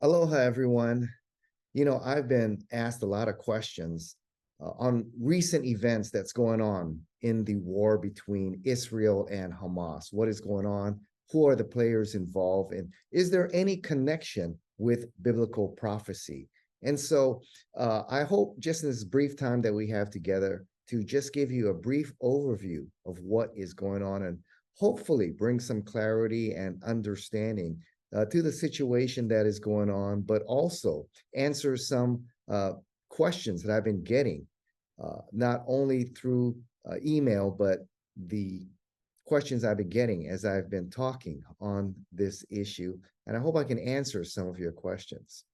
Aloha, everyone. I've been asked a lot of questions on recent events that's going on in the war between Israel and Hamas. What is going on? Who are the players involved? And is there any connection with biblical prophecy? And so I hope just in this brief time that we have together to just give you a brief overview of what is going on and hopefully bring some clarity and understanding to the situation that is going on, but also answer some questions that I've been getting, not only through email, but the questions I've been getting as I've been talking on this issue. And I hope I can answer some of your questions.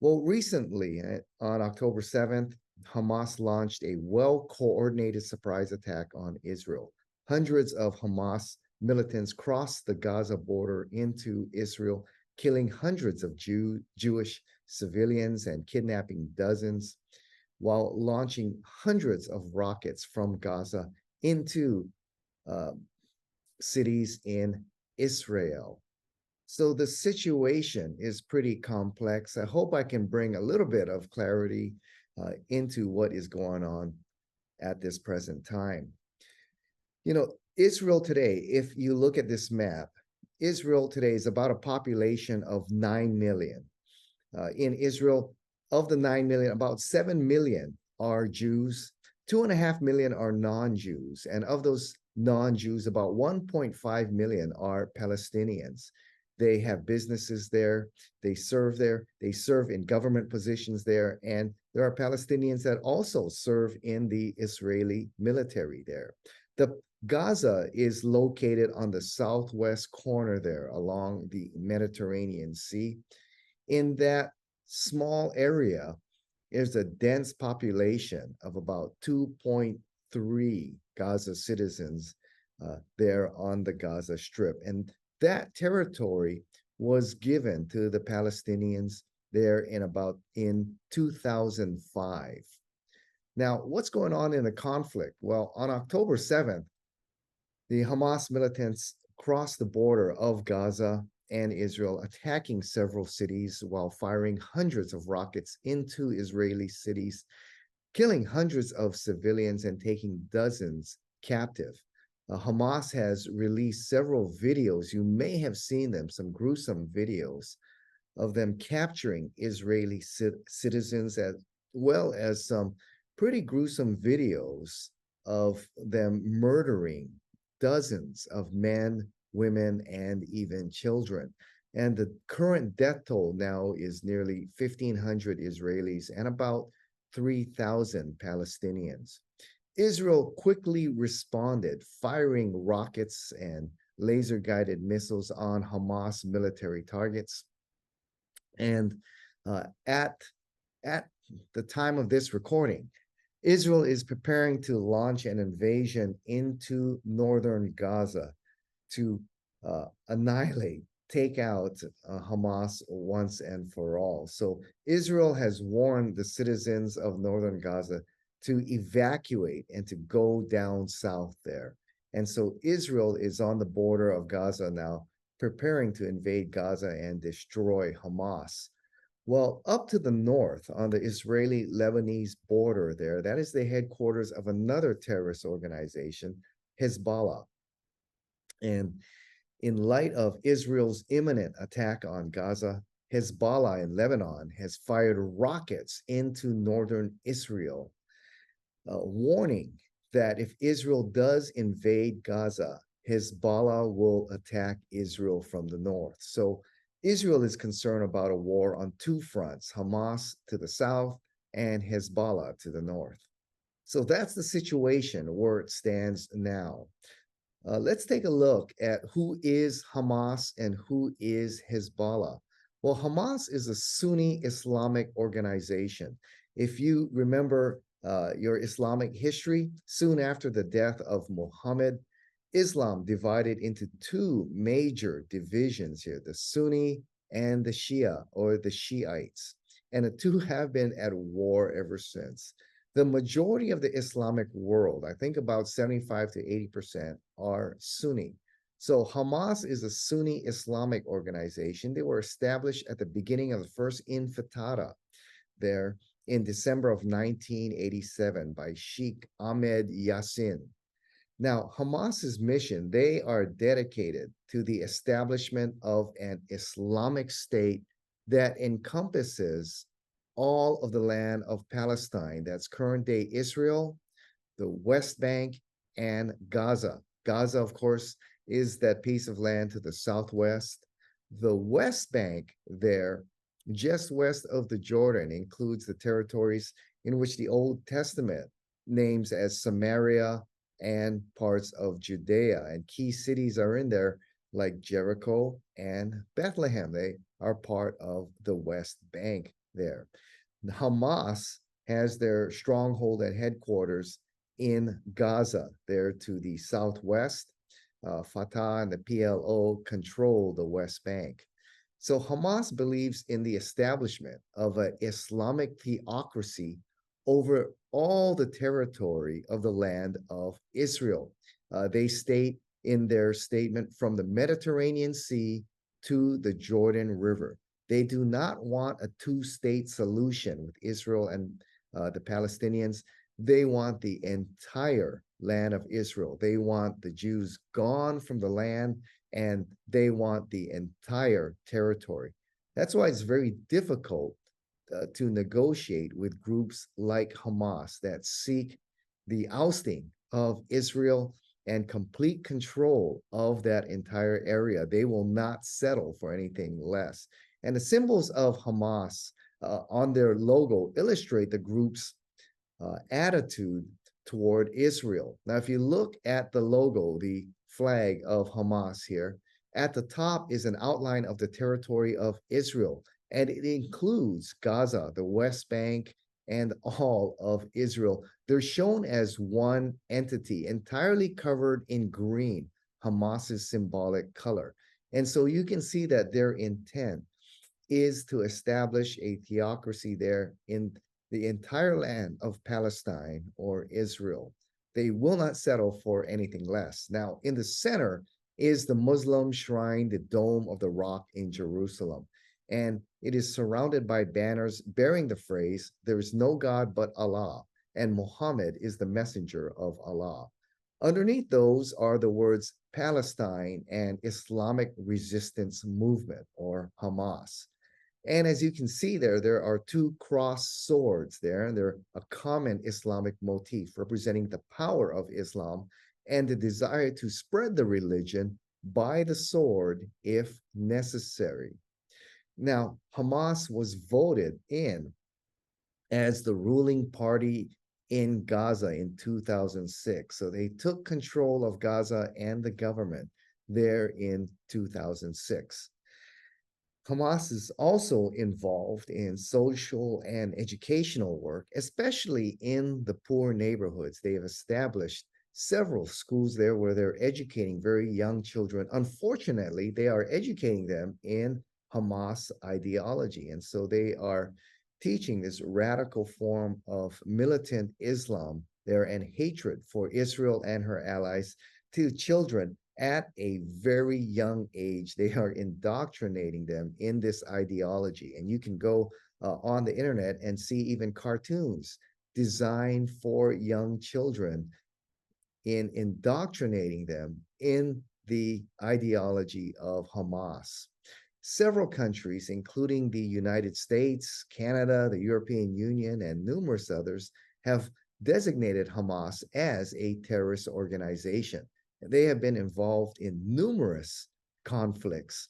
Well, recently, on October 7th, Hamas launched a well-coordinated surprise attack on Israel. Hundreds of Hamas militants crossed the Gaza border into Israel, killing hundreds of Jewish civilians and kidnapping dozens, while launching hundreds of rockets from Gaza into cities in Israel. So the situation is pretty complex. I hope I can bring a little bit of clarity into what is going on at this present time. Israel today, if you look at this map, Israel today is about a population of 9 million. In Israel, of the 9 million, about 7 million are Jews, 2.5 million are non-Jews. And of those non-Jews, about 1.5 million are Palestinians. They have businesses there, they serve in government positions there, and there are Palestinians that also serve in the Israeli military there. The Gaza is located on the southwest corner there along the Mediterranean Sea. In that small area, there's a dense population of about 2.3 Gaza citizens there on the Gaza Strip. And that territory was given to the Palestinians there in 2005. Now, what's going on in the conflict? Well, on October 7th, the Hamas militants crossed the border of Gaza and Israel, attacking several cities while firing hundreds of rockets into Israeli cities, killing hundreds of civilians and taking dozens captive. Hamas has released several videos. You may have seen them, some gruesome videos of them capturing Israeli citizens, as well as some pretty gruesome videos of them murdering dozens of men, women, and even children. And the current death toll now is nearly 1,500 Israelis and about 3,000 Palestinians. Israel quickly responded, firing rockets and laser-guided missiles on Hamas military targets. And at the time of this recording, Israel is preparing to launch an invasion into northern Gaza to annihilate, take out Hamas once and for all. So Israel has warned the citizens of northern Gaza to evacuate and to go down south there. And so Israel is on the border of Gaza now, preparing to invade Gaza and destroy Hamas. Well, up to the north on the Israeli-Lebanese border there, that is the headquarters of another terrorist organization, Hezbollah. And in light of Israel's imminent attack on Gaza, Hezbollah in Lebanon has fired rockets into northern Israel, warning that if Israel does invade Gaza, Hezbollah will attack Israel from the north. So Israel is concerned about a war on two fronts, Hamas to the south and Hezbollah to the north. So that's the situation where it stands now. Let's take a look at who is Hamas and who is Hezbollah. Well, Hamas is a Sunni Islamic organization. If you remember your Islamic history, soon after the death of Muhammad, Islam divided into two major divisions here, the Sunni and the Shia, or the Shiites. And the two have been at war ever since. The majority of the Islamic world, I think about 75 to 80%, are Sunni. So Hamas is a Sunni Islamic organization. They were established at the beginning of the first Intifada there in December of 1987 by Sheikh Ahmed Yassin. Now, Hamas's mission, they are dedicated to the establishment of an Islamic state that encompasses all of the land of Palestine. That's current day Israel, the West Bank, and Gaza. Gaza, of course, is that piece of land to the southwest. The West Bank there, just west of the Jordan, includes the territories in which the Old Testament names as Samaria and parts of Judea. And key cities are in there like Jericho and Bethlehem. They are part of the West Bank there. Hamas has their stronghold and headquarters in Gaza, there to the southwest. Fatah and the PLO control the West Bank. So Hamas believes in the establishment of an Islamic theocracy over all the territory of the land of Israel. They state in their statement from the Mediterranean Sea to the Jordan River. They do not want a two-state solution with Israel and the Palestinians. They want the entire land of Israel. They want the Jews gone from the land, and they want the entire territory. That's why it's very difficult to negotiate with groups like Hamas that seek the ousting of Israel and complete control of that entire area. They will not settle for anything less. And the symbols of Hamas on their logo illustrate the group's attitude toward Israel. Now, if you look at the logo, the flag of Hamas here, at the top is an outline of the territory of Israel, and it includes Gaza, the West Bank, and all of Israel. They're shown as one entity, entirely covered in green, Hamas's symbolic color. And so you can see that their intent is to establish a theocracy there in the entire land of Palestine or Israel. They will not settle for anything less. Now, in the center is the Muslim shrine, the Dome of the Rock in Jerusalem. And it is surrounded by banners bearing the phrase, "There is no God but Allah, and Muhammad is the messenger of Allah." Underneath those are the words Palestine and Islamic Resistance Movement, or Hamas. And as you can see there are two crossed swords there, and they're a common Islamic motif representing the power of Islam and the desire to spread the religion by the sword if necessary. Now, Hamas was voted in as the ruling party in Gaza in 2006. So they took control of Gaza and the government there in 2006. Hamas is also involved in social and educational work, especially in the poor neighborhoods. They have established several schools there where they're educating very young children. Unfortunately, they are educating them in Hamas ideology. And so they are teaching this radical form of militant Islam there and hatred for Israel and her allies to children at a very young age. They are indoctrinating them in this ideology. And you can go on the internet and see even cartoons designed for young children in indoctrinating them in the ideology of Hamas. Several countries, including the United States, Canada, the European Union, and numerous others, have designated Hamas as a terrorist organization. They have been involved in numerous conflicts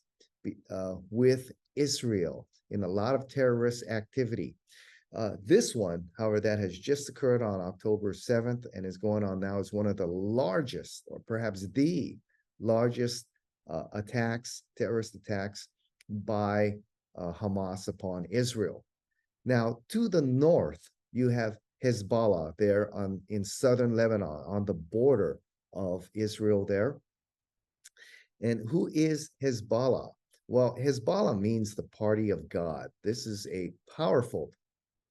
with Israel in a lot of terrorist activity. This one, however, that has just occurred on October 7th and is going on now, is one of the largest, or perhaps the largest attacks, terrorist attacks by Hamas upon Israel. Now, to the north, you have Hezbollah there in southern Lebanon on the border of Israel there. And who is Hezbollah? Well, Hezbollah means the party of God. This is a powerful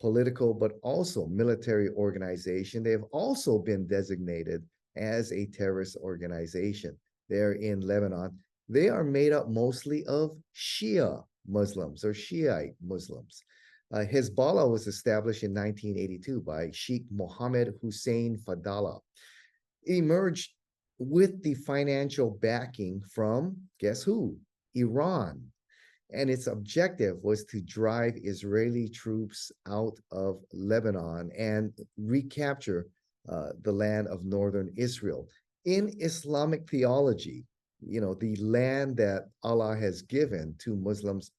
political but also military organization. They have also been designated as a terrorist organization. there in Lebanon, they are made up mostly of Shia Muslims or Shiite Muslims. Hezbollah was established in 1982 by Sheikh Mohammed Hussein Fadallah. It emerged with the financial backing from, guess who? Iran. And its objective was to drive Israeli troops out of Lebanon and recapture the land of northern Israel. In Islamic theology, the land that Allah has given to Muslims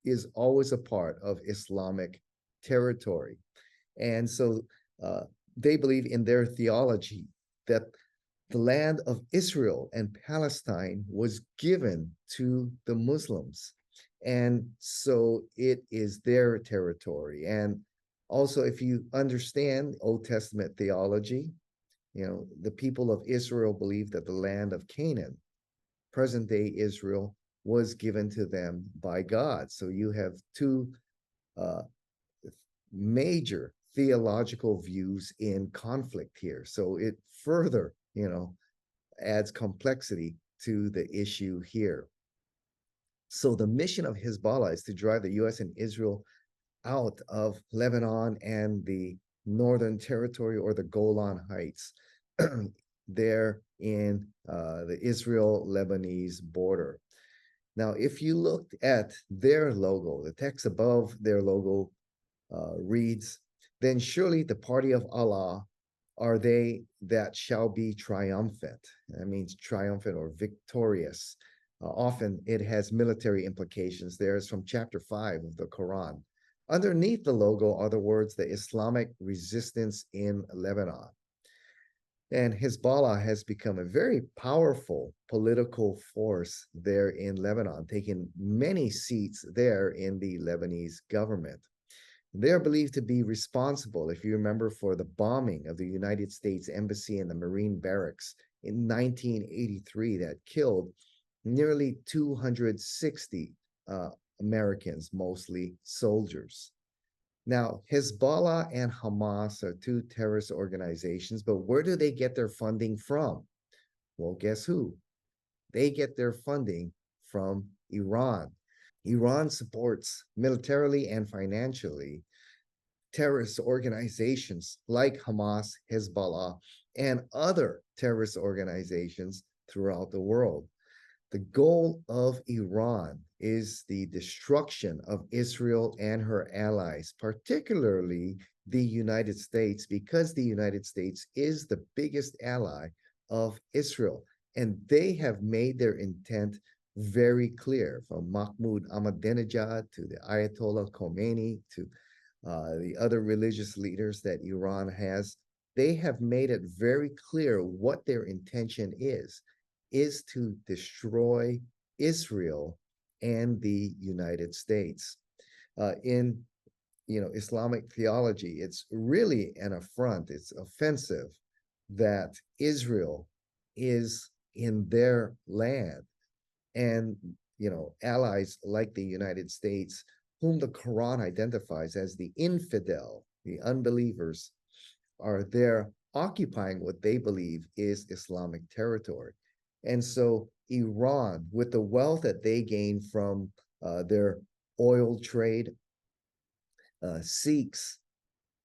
is always a part of Islamic territory. And so they believe in their theology that the land of Israel and Palestine was given to the Muslims. And so it is their territory. And also, if you understand Old Testament theology, the people of Israel believe that the land of Canaan, present day Israel, was given to them by God. So you have two major theological views in conflict here. So it further, adds complexity to the issue here. So the mission of Hezbollah is to drive the US and Israel out of Lebanon and the Northern Territory or the Golan Heights there in the Israel-Lebanese border. Now, if you looked at their logo, the text above their logo reads, "Then surely the party of Allah are they that shall be triumphant." That means triumphant or victorious. Often it has military implications. There's from chapter 5 of the Quran. Underneath the logo are the words, "the Islamic resistance in Lebanon." And Hezbollah has become a very powerful political force there in Lebanon, taking many seats there in the Lebanese government. They're believed to be responsible, if you remember, for the bombing of the United States Embassy and the Marine Barracks in 1983 that killed nearly 260 Americans, mostly soldiers. Now, Hezbollah and Hamas are two terrorist organizations, but where do they get their funding from? Well, guess who? They get their funding from Iran. Iran supports militarily and financially terrorist organizations like Hamas, Hezbollah, and other terrorist organizations throughout the world. The goal of Iran is the destruction of Israel and her allies, particularly the United States, because the United States is the biggest ally of Israel. And they have made their intent very clear, from Mahmoud Ahmadinejad to the Ayatollah Khomeini to the other religious leaders that Iran has. They have made it very clear what their intention is to destroy Israel and the United States. In Islamic theology, it's really an affront, it's offensive that Israel is in their land, and allies like the United States, whom the Quran identifies as the infidel, the unbelievers, are there occupying what they believe is Islamic territory. And so Iran, with the wealth that they gain from their oil trade, seeks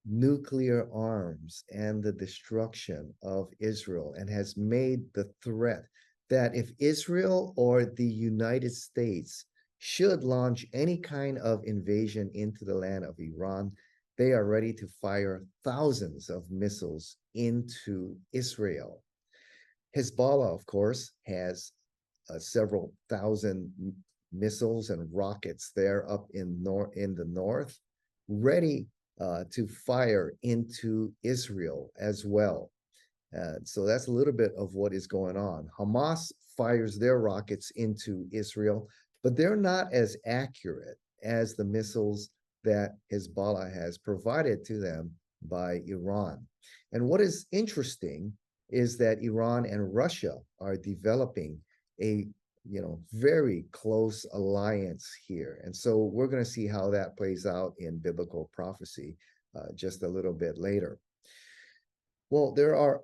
nuclear arms and the destruction of Israel, and has made the threat that if Israel or the United States should launch any kind of invasion into the land of Iran, they are ready to fire thousands of missiles into Israel. Hezbollah, of course, has several thousand missiles and rockets there up in the north, ready to fire into Israel as well. So that's a little bit of what is going on. Hamas fires their rockets into Israel, but they're not as accurate as the missiles that Hezbollah has provided to them by Iran. And what is interesting is that Iran and Russia are developing a very close alliance here. And so we're going to see how that plays out in biblical prophecy just a little bit later. Well, there are,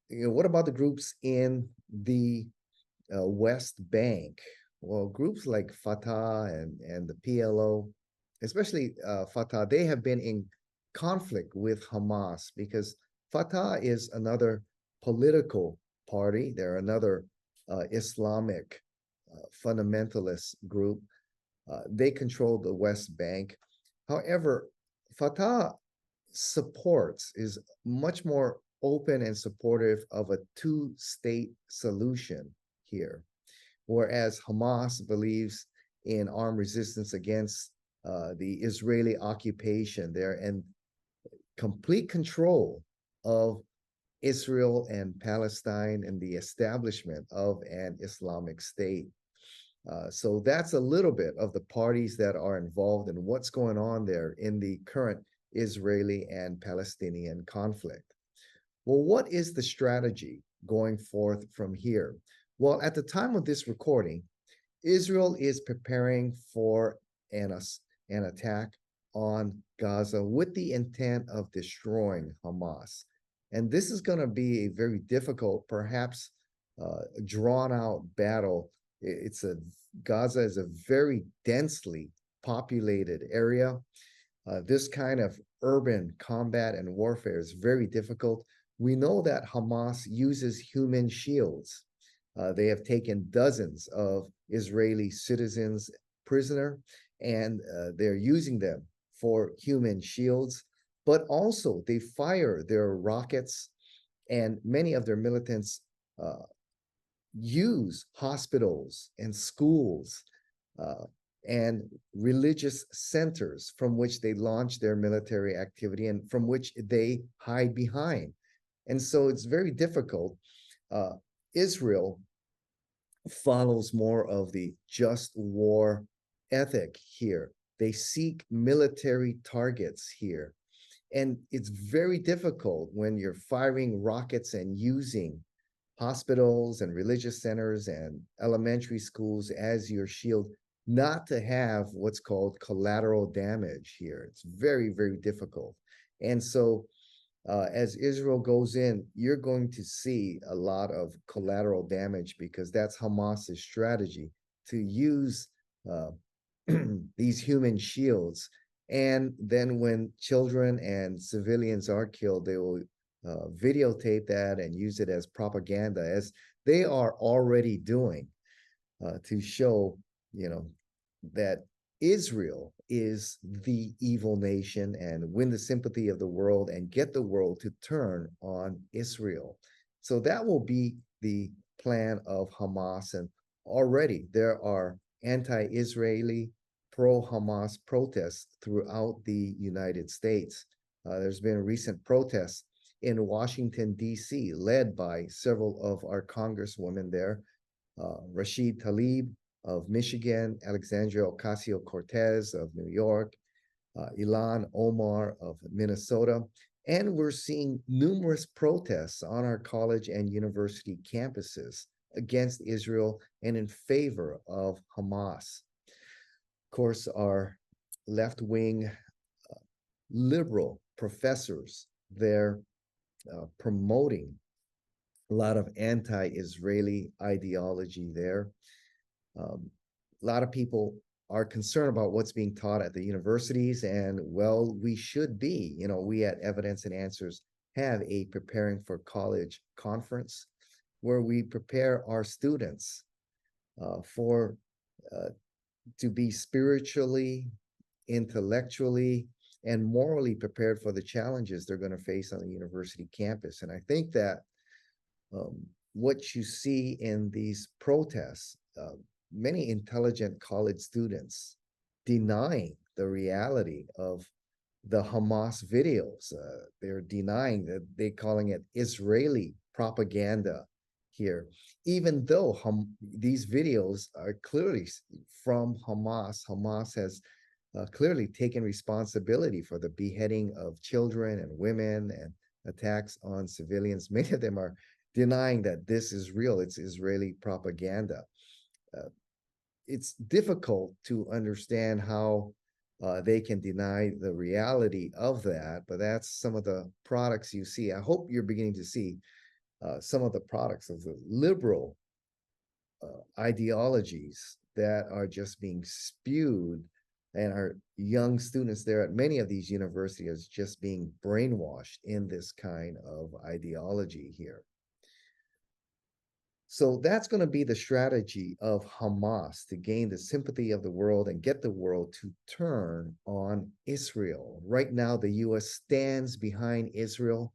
what about the groups in the West Bank, well, groups like Fatah and the PLO, especially Fatah, they have been in conflict with Hamas because Fatah is another political party. They're another Islamic fundamentalist group. They control the West Bank. However, Fatah supports is much more open and supportive of a two-state solution here, whereas Hamas believes in armed resistance against the Israeli occupation there and complete control of Israel and Palestine and the establishment of an Islamic state. So that's a little bit of the parties that are involved in what's going on there in the current Israeli and Palestinian conflict. Well, what is the strategy going forth from here? Well, at the time of this recording, Israel is preparing for an, an attack on Gaza with the intent of destroying Hamas. And this is going to be a very difficult, perhaps drawn out battle. It's a Gaza is a very densely populated area. This kind of urban combat and warfare is very difficult. We know that Hamas uses human shields. They have taken dozens of Israeli citizens prisoner, and they're using them for human shields. But also, they fire their rockets, and many of their militants use hospitals and schools and religious centers from which they launch their military activity and from which they hide behind. And so it's very difficult. Israel follows more of the just war ethic here. They seek military targets here. And it's very difficult when you're firing rockets and using hospitals and religious centers and elementary schools as your shield, not to have what's called collateral damage here. It's very, very difficult. And so as Israel goes in, you're going to see a lot of collateral damage because that's Hamas's strategy, to use these human shields. And then when children and civilians are killed, they will videotape that and use it as propaganda, as they are already doing, to show, that Israel is the evil nation and win the sympathy of the world and get the world to turn on Israel. So that will be the plan of Hamas. And already there are anti-Israeli, pro-Hamas protests throughout the United States. There's been a recent protest in Washington, D.C., led by several of our congresswomen there, Rashid Tlaib of Michigan, Alexandria Ocasio-Cortez of New York, Ilhan Omar of Minnesota. And we're seeing numerous protests on our college and university campuses against Israel and in favor of Hamas. Of course, our left-wing liberal professors, they're promoting a lot of anti-Israeli ideology there. A lot of people are concerned about what's being taught at the universities, and well, we should be. We at Evidence and Answers have a Preparing for College conference where we prepare our students for to be spiritually, intellectually, and morally prepared for the challenges they're going to face on the university campus. And I think that what you see in these protests, many intelligent college students denying the reality of the Hamas videos. They're denying that, they're calling it Israeli propaganda here, even though these videos are clearly from Hamas. Hamas has clearly taken responsibility for the beheading of children and women and attacks on civilians. Many of them are denying that this is real. It's Israeli propaganda. It's difficult to understand how they can deny the reality of that, but that's some of the products you see. I hope you're beginning to see some of the products of the liberal ideologies that are just being spewed, and our young students there at many of these universities just being brainwashed in this kind of ideology here. So that's going to be the strategy of Hamas to gain the sympathy of the world and get the world to turn on Israel. Right now, the U.S. stands behind Israel,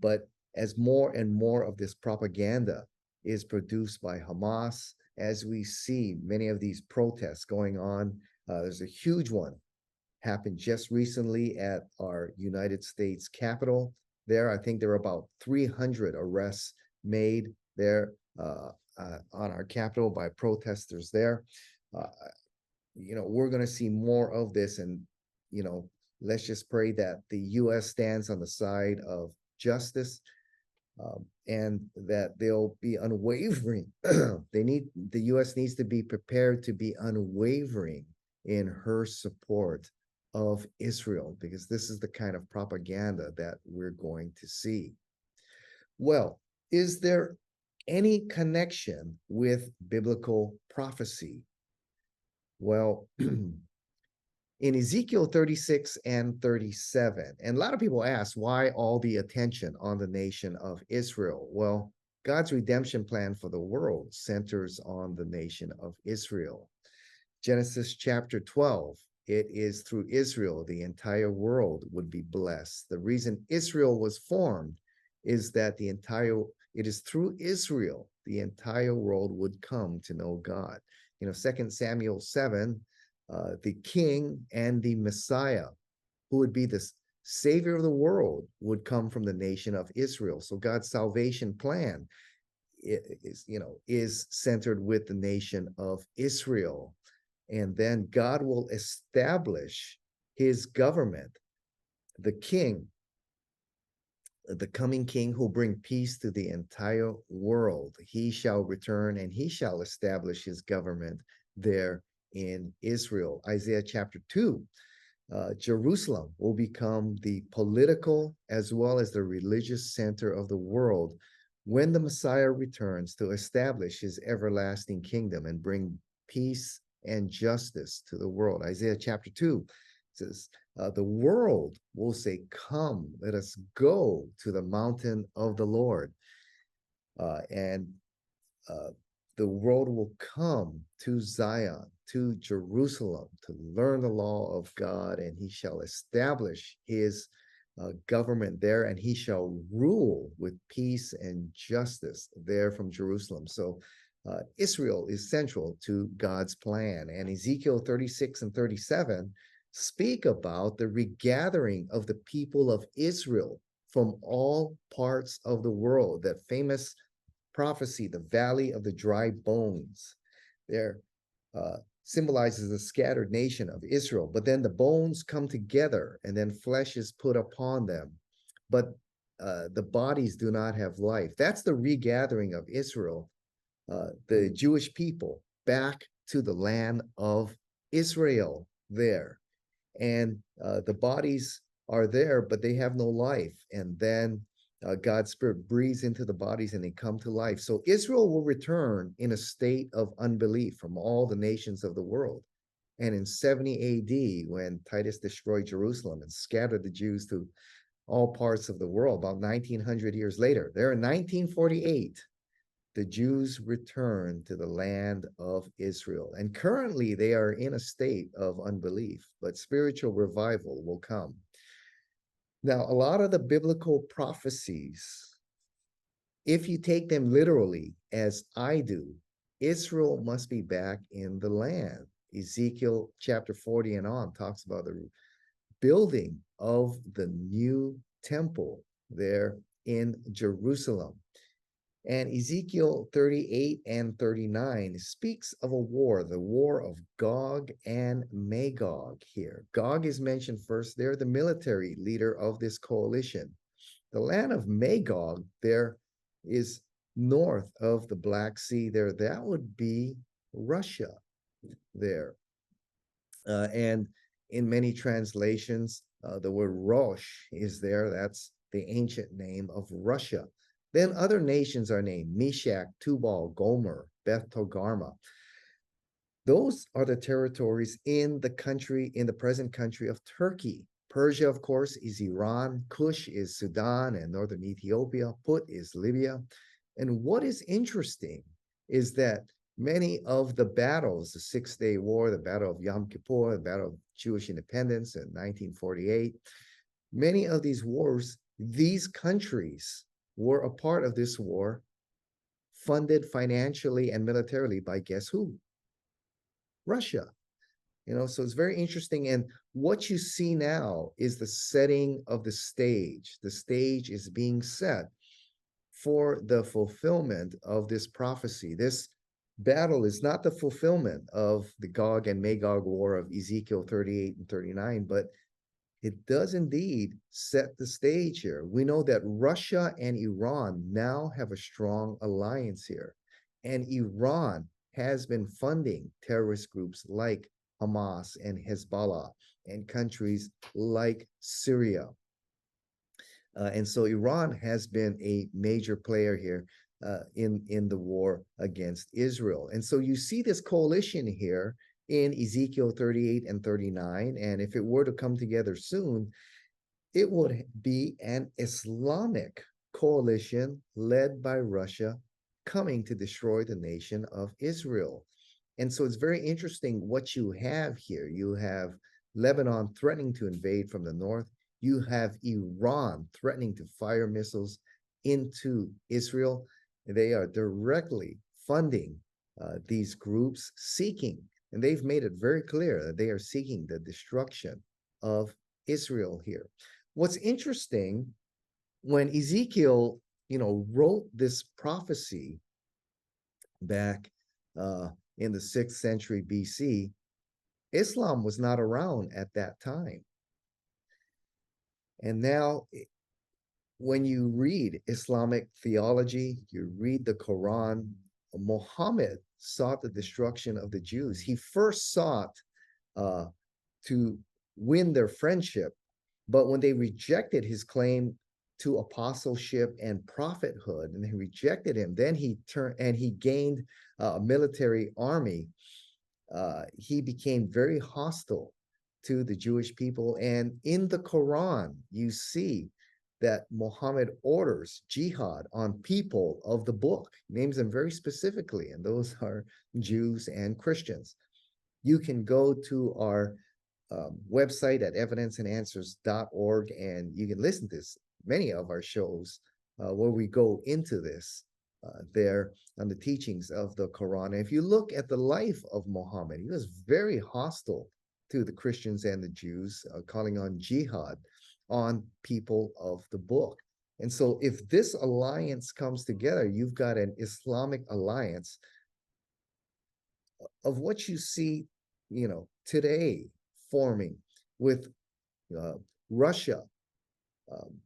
but as more and more of this propaganda is produced by Hamas, as we see many of these protests going on, there's a huge one happened just recently at our United States Capitol. There, I think there were about 300 arrests made there on our Capitol by protesters there. We're going to see more of this, and let's just pray that the U.S. stands on the side of justice, and that they'll be unwavering. The U.S. needs to be prepared to be unwavering in her support of Israel, because this is the kind of propaganda that we're going to see. Well, is there any connection with biblical prophecy? Well, in Ezekiel 36 and 37, and a lot of people ask, why all the attention on the nation of Israel? Well, God's redemption plan for the world centers on the nation of Israel. Genesis chapter 12, it is through Israel the entire world would be blessed. The reason Israel was formed is that it is through Israel the entire world would come to know God. 2 Samuel 7, the king and the Messiah, who would be the savior of the world, would come from the nation of Israel. So God's salvation plan is centered with the nation of Israel. And then God will establish his government, the king, the coming king who will bring peace to the entire world. He shall return and he shall establish his government there in Israel. Isaiah chapter 2, Jerusalem will become the political as well as the religious center of the world when the Messiah returns to establish his everlasting kingdom and bring peace and justice to the world. Isaiah chapter 2 says, the world will say, come, let us go to the mountain of the Lord. And the world will come to Zion, to Jerusalem, to learn the law of God, and he shall establish his government there, and he shall rule with peace and justice there from Jerusalem. So Israel is central to God's plan. And Ezekiel 36 and 37 speak about the regathering of the people of Israel from all parts of the world. That famous prophecy, the valley of the dry bones, there symbolizes the scattered nation of Israel. But then the bones come together and then flesh is put upon them. But the bodies do not have life. That's the regathering of Israel, the Jewish people, back to the land of Israel there. And the bodies are there, but they have no life. And then God's Spirit breathes into the bodies and they come to life. So Israel will return in a state of unbelief from all the nations of the world. And in 70 AD, when Titus destroyed Jerusalem and scattered the Jews to all parts of the world, about 1900 years later, there in 1948, the Jews return to the land of Israel. And currently they are in a state of unbelief, but spiritual revival will come. Now, a lot of the biblical prophecies, if you take them literally, as I do, Israel must be back in the land. Ezekiel chapter 40 and on talks about the building of the new temple there in Jerusalem. And Ezekiel 38 and 39 speaks of a war, the war of Gog and Magog here. Gog is mentioned first. They're the military leader of this coalition. The land of Magog there is north of the Black Sea there. That would be Russia there. And in many translations, the word Rosh is there. That's the ancient name of Russia. Then other nations are named: Meshach, Tubal, Gomer, Beth Togarmah. Those are the territories in the present country of Turkey. Persia, of course, is Iran. Kush is Sudan and northern Ethiopia. Put is Libya. And what is interesting is that many of the battles, the Six-Day War, the Battle of Yom Kippur, the Battle of Jewish Independence in 1948, many of these wars, these countries were a part of this war, funded financially and militarily by guess who? Russia. So it's very interesting. And what you see now is the setting of the stage. The stage is being set for the fulfillment of this prophecy. This battle is not the fulfillment of the Gog and Magog war of Ezekiel 38 and 39, but it does indeed set the stage here. We know that Russia and Iran now have a strong alliance here. And Iran has been funding terrorist groups like Hamas and Hezbollah and countries like Syria. And so Iran has been a major player here in the war against Israel. And so you see this coalition here in Ezekiel 38 and 39. And if it were to come together soon, it would be an Islamic coalition led by Russia coming to destroy the nation of Israel. And so it's very interesting what you have here. You have Lebanon threatening to invade from the north. You have Iran threatening to fire missiles into Israel. They are directly funding these groups seeking, and they've made it very clear that they are seeking the destruction of Israel here. What's interesting, when Ezekiel, wrote this prophecy back in the 6th century BC, Islam was not around at that time. And now, when you read Islamic theology, you read the Quran, Muhammad sought the destruction of the Jews. He first sought to win their friendship, but when they rejected his claim to apostleship and prophethood, and they rejected him, then he turned and he gained a military army. He became very hostile to the Jewish people. And in the Quran, you see that Muhammad orders jihad on people of the book, names them very specifically, and those are Jews and Christians. You can go to our website at evidenceandanswers.org, and you can listen to many of our shows where we go into this there on the teachings of the Quran. And if you look at the life of Muhammad, he was very hostile to the Christians and the Jews, calling on jihad on people of the book. And so if this alliance comes together, you've got an Islamic alliance of what you see, today forming with Russia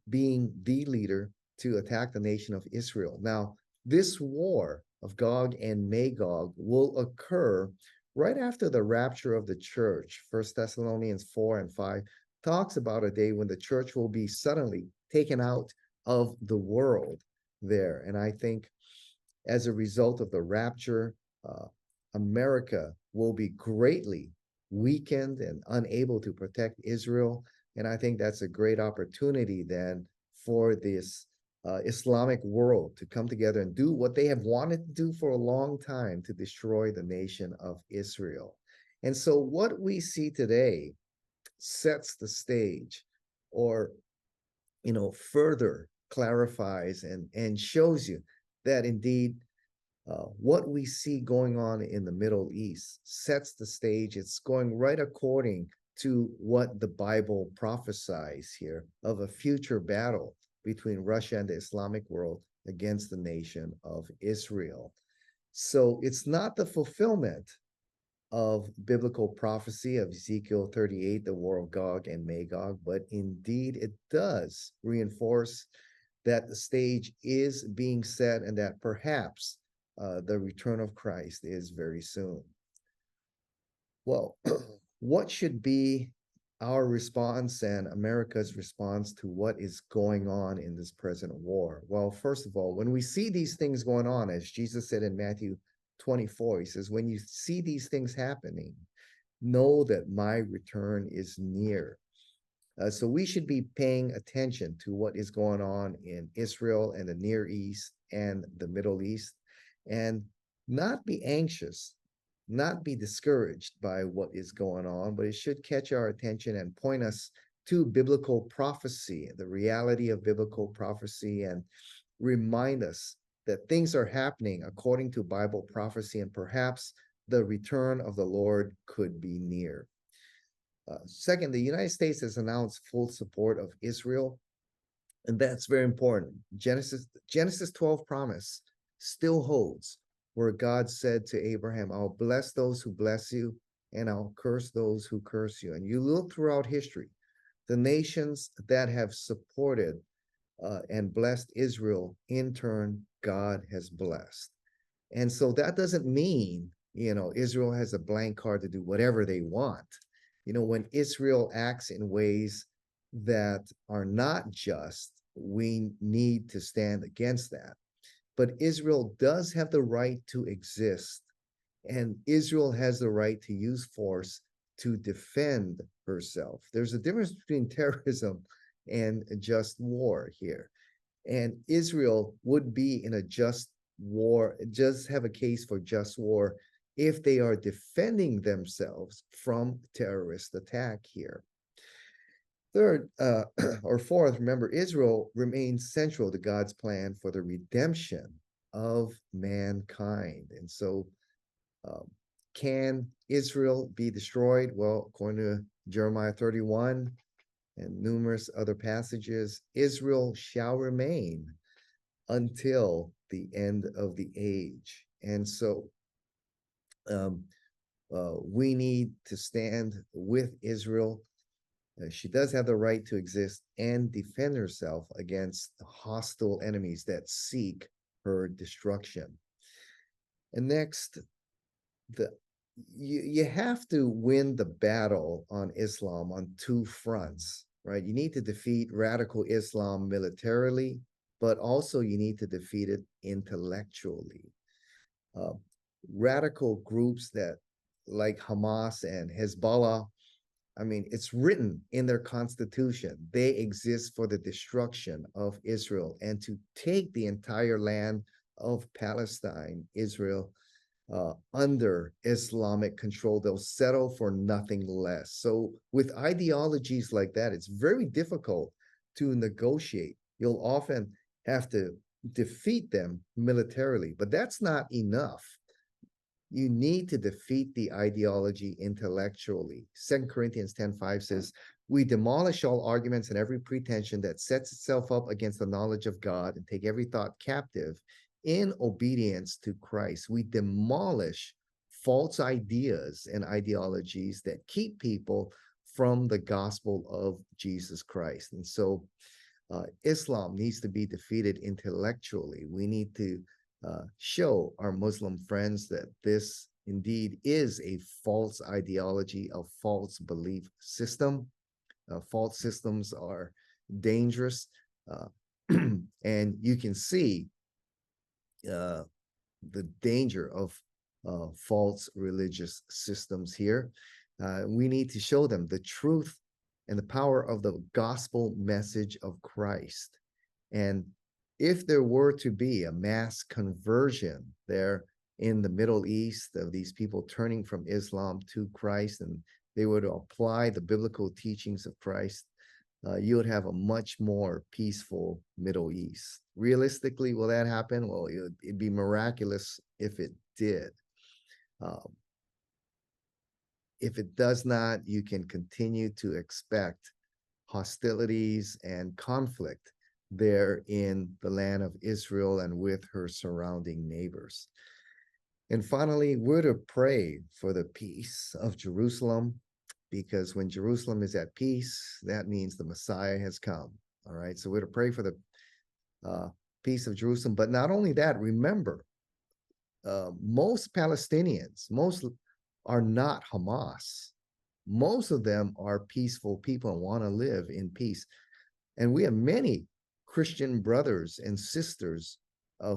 being the leader to attack the nation of Israel. Now, this war of Gog and Magog will occur right after the rapture of the church. 1 Thessalonians 4 and 5 talks about a day when the church will be suddenly taken out of the world there. And I think as a result of the rapture, America will be greatly weakened and unable to protect Israel. And I think that's a great opportunity then for this Islamic world to come together and do what they have wanted to do for a long time, to destroy the nation of Israel. And so what we see today sets the stage, or further clarifies and shows you that indeed what we see going on in the Middle East sets the stage. It's going right according to what the Bible prophesies here of a future battle between Russia and the Islamic world against the nation of Israel. So it's not the fulfillment of biblical prophecy of Ezekiel 38, the war of Gog and Magog, but indeed it does reinforce that the stage is being set and that perhaps the return of Christ is very soon. Well, what should be our response and America's response to what is going on in this present war? Well, first of all, when we see these things going on, as Jesus said in Matthew 24, he says, when you see these things happening, know that my return is near. So we should be paying attention to what is going on in Israel and the Near East and the Middle East, and not be anxious, not be discouraged by what is going on, but it should catch our attention and point us to biblical prophecy, the reality of biblical prophecy, and remind us that things are happening according to Bible prophecy, and perhaps the return of the Lord could be near. Second, the United States has announced full support of Israel, and that's very important. Genesis 12 promise still holds, where God said to Abraham, I'll bless those who bless you, and I'll curse those who curse you. And you look throughout history, the nations that have supported and blessed Israel, in turn, God has blessed. And so that doesn't mean, Israel has a blank card to do whatever they want. When Israel acts in ways that are not just, we need to stand against that. But Israel does have the right to exist, and Israel has the right to use force to defend herself. There's a difference between terrorism and just war here. And Israel would be in a just war, just have a case for just war if they are defending themselves from terrorist attack here. Third, or fourth, remember, Israel remains central to God's plan for the redemption of mankind. And so, can Israel be destroyed? Well, according to Jeremiah 31 and numerous other passages, Israel shall remain until the end of the age. And so, we need to stand with Israel. She does have the right to exist and defend herself against hostile enemies that seek her destruction. And next, you have to win the battle on Islam on two fronts, right? You need to defeat radical Islam militarily, but also you need to defeat it intellectually. Radical groups that like Hamas and Hezbollah, I mean, it's written in their constitution. They exist for the destruction of Israel and to take the entire land of Palestine, Israel, under Islamic control. They'll settle for nothing less. So with ideologies like that, it's very difficult to negotiate. You'll often have to defeat them militarily, but that's not enough. You need to defeat the ideology intellectually. 2 Corinthians 10:5 says, we demolish all arguments and every pretension that sets itself up against the knowledge of God, and take every thought captive in obedience to Christ. We demolish false ideas and ideologies that keep people from the gospel of Jesus Christ. And so Islam needs to be defeated intellectually. We need to show our Muslim friends that this indeed is a false ideology, a false belief system. False systems are dangerous. And you can see the danger of false religious systems here. We need to show them the truth and the power of the gospel message of Christ. And if there were to be a mass conversion there in the Middle East of these people turning from Islam to Christ, and they were to apply the biblical teachings of Christ, you would have a much more peaceful Middle East. Realistically, will that happen? Well, it'd be miraculous if it did. If it does not, you can continue to expect hostilities and conflict there in the land of Israel and with her surrounding neighbors. And finally, we're to pray for the peace of Jerusalem, because when Jerusalem is at peace, that means the Messiah has come. All right, so we're to pray for the peace of Jerusalem. But not only that, remember, most Palestinians, most are not Hamas. Most of them are peaceful people and want to live in peace. And we have many Christian brothers and sisters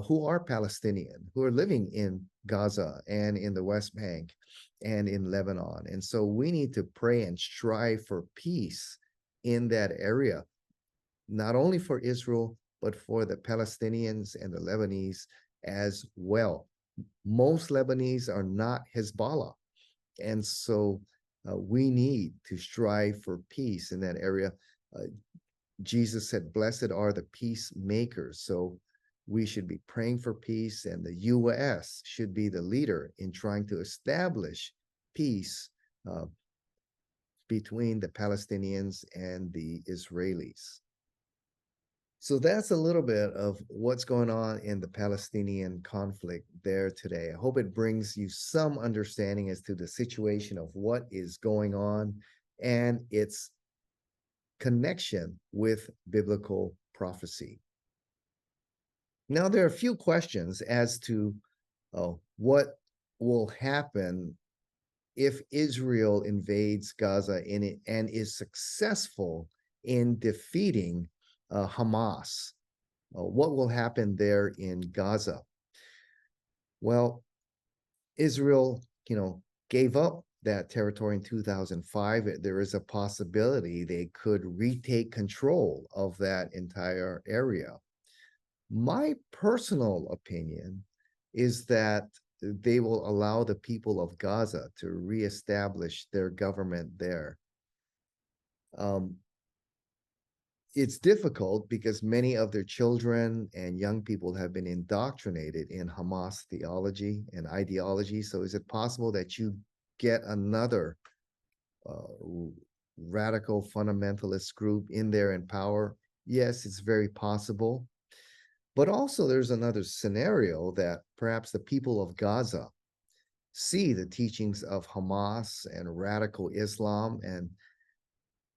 who are Palestinian, who are living in Gaza and in the West Bank and in Lebanon. And so we need to pray and strive for peace in that area, not only for Israel, but for the Palestinians and the Lebanese as well. Most Lebanese are not Hezbollah. And so we need to strive for peace in that area. Jesus said, "Blessed are the peacemakers." So we should be praying for peace, and the U.S. should be the leader in trying to establish peace between the Palestinians and the Israelis. So that's a little bit of what's going on in the Palestinian conflict there today. I hope it brings you some understanding as to the situation of what is going on and its connection with biblical prophecy. Now, there are a few questions as to what will happen if Israel invades Gaza and is successful in defeating Hamas. What will happen there in Gaza? Well, Israel, gave up that territory in 2005. There is a possibility they could retake control of that entire area. My personal opinion is that they will allow the people of Gaza to reestablish their government there. It's difficult because many of their children and young people have been indoctrinated in Hamas theology and ideology. So is it possible that you get another radical fundamentalist group in there in power? Yes, it's very possible. But also there's another scenario that perhaps the people of Gaza see the teachings of Hamas and radical Islam, and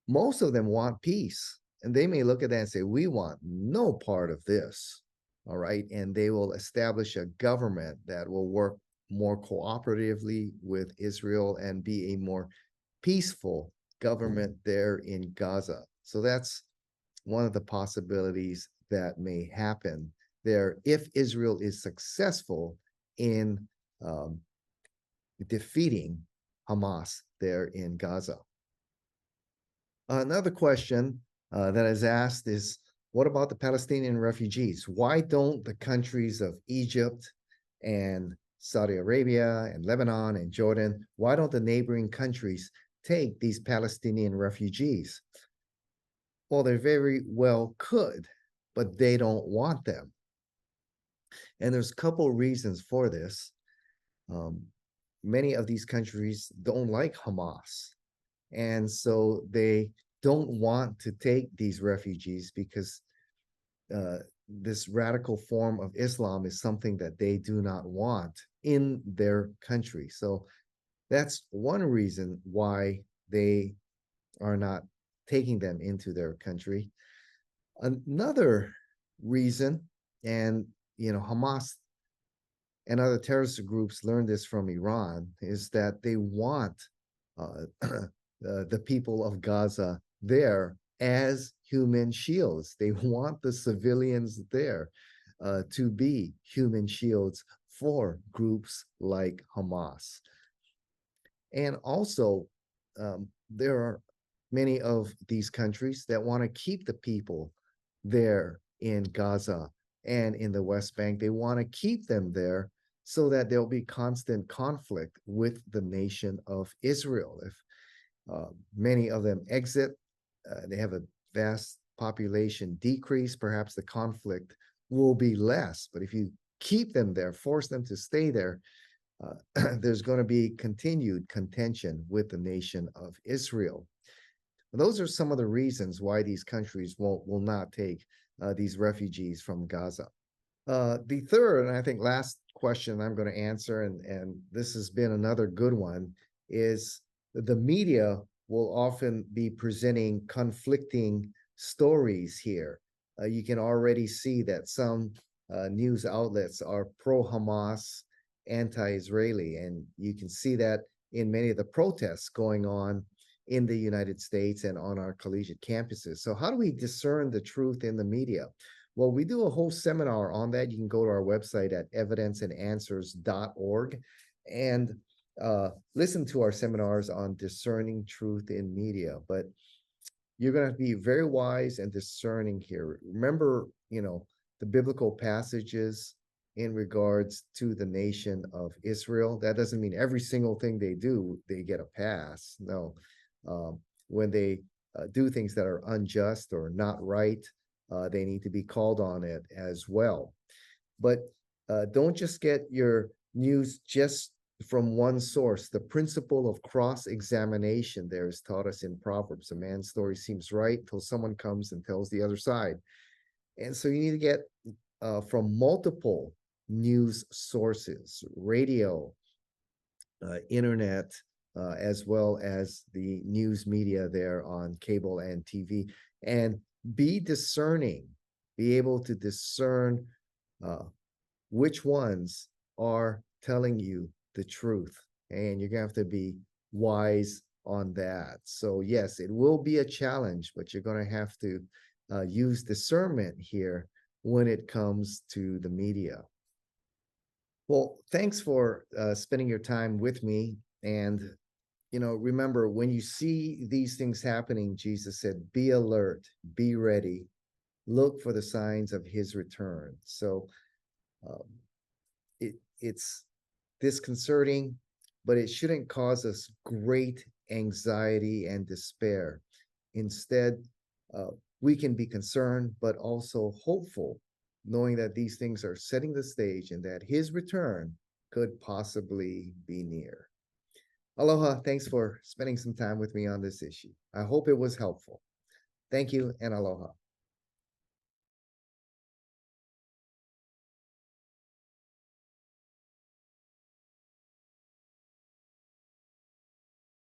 most of them want peace. And they may look at that and say, we want no part of this, all right? And they will establish a government that will work more cooperatively with Israel and be a more peaceful government there in Gaza. So that's one of the possibilities that may happen there if Israel is successful in defeating Hamas there in Gaza. Another question that is asked is, what about the Palestinian refugees? Why don't the countries of Egypt and Saudi Arabia and Lebanon and Jordan, why don't the neighboring countries take these Palestinian refugees? Well, they very well could, but they don't want them. And there's a couple reasons for this. Many of these countries don't like Hamas. And so they don't want to take these refugees because this radical form of Islam is something that they do not want in their country. So that's one reason why they are not taking them into their country. Another reason, and Hamas and other terrorist groups learned this from Iran, is that they want the people of Gaza there as human shields. They want the civilians there to be human shields for groups like Hamas. And also, there are many of these countries that want to keep the people there in Gaza and in the West Bank. They want to keep them there so that there'll be constant conflict with the nation of Israel. If many of them exit, they have a vast population decrease, perhaps the conflict will be less. But if you keep them there, force them to stay there, there's going to be continued contention with the nation of Israel. Those are some of the reasons why these countries will not take these refugees from Gaza. The third, and I think last question I'm going to answer, and this has been another good one, is the media will often be presenting conflicting stories here. You can already see that some news outlets are pro-Hamas, anti-Israeli, and you can see that in many of the protests going on in the United States and on our collegiate campuses. So how do we discern the truth in the media? Well, we do a whole seminar on that. You can go to our website at evidenceandanswers.org and listen to our seminars on discerning truth in media. But you're going to be very wise and discerning here. Remember, the biblical passages in regards to the nation of Israel. That doesn't mean every single thing they do, they get a pass. No. When they do things that are unjust or not right, they need to be called on it as well. But don't just get your news just from one source. The principle of cross-examination there is taught us in Proverbs. A man's story seems right till someone comes and tells the other side. And so you need to get from multiple news sources, radio, internet, as well as the news media there on cable and TV, and be discerning, be able to discern which ones are telling you the truth. And you're going to have to be wise on that. So yes, it will be a challenge, but you're going to have to use discernment here when it comes to the media. Well, thanks for spending your time with me. And, remember, when you see these things happening, Jesus said, be alert, be ready, look for the signs of his return. So it's disconcerting, but it shouldn't cause us great anxiety and despair. Instead, we can be concerned, but also hopeful, knowing that these things are setting the stage and that his return could possibly be near. Aloha, thanks for spending some time with me on this issue. I hope it was helpful. Thank you and aloha.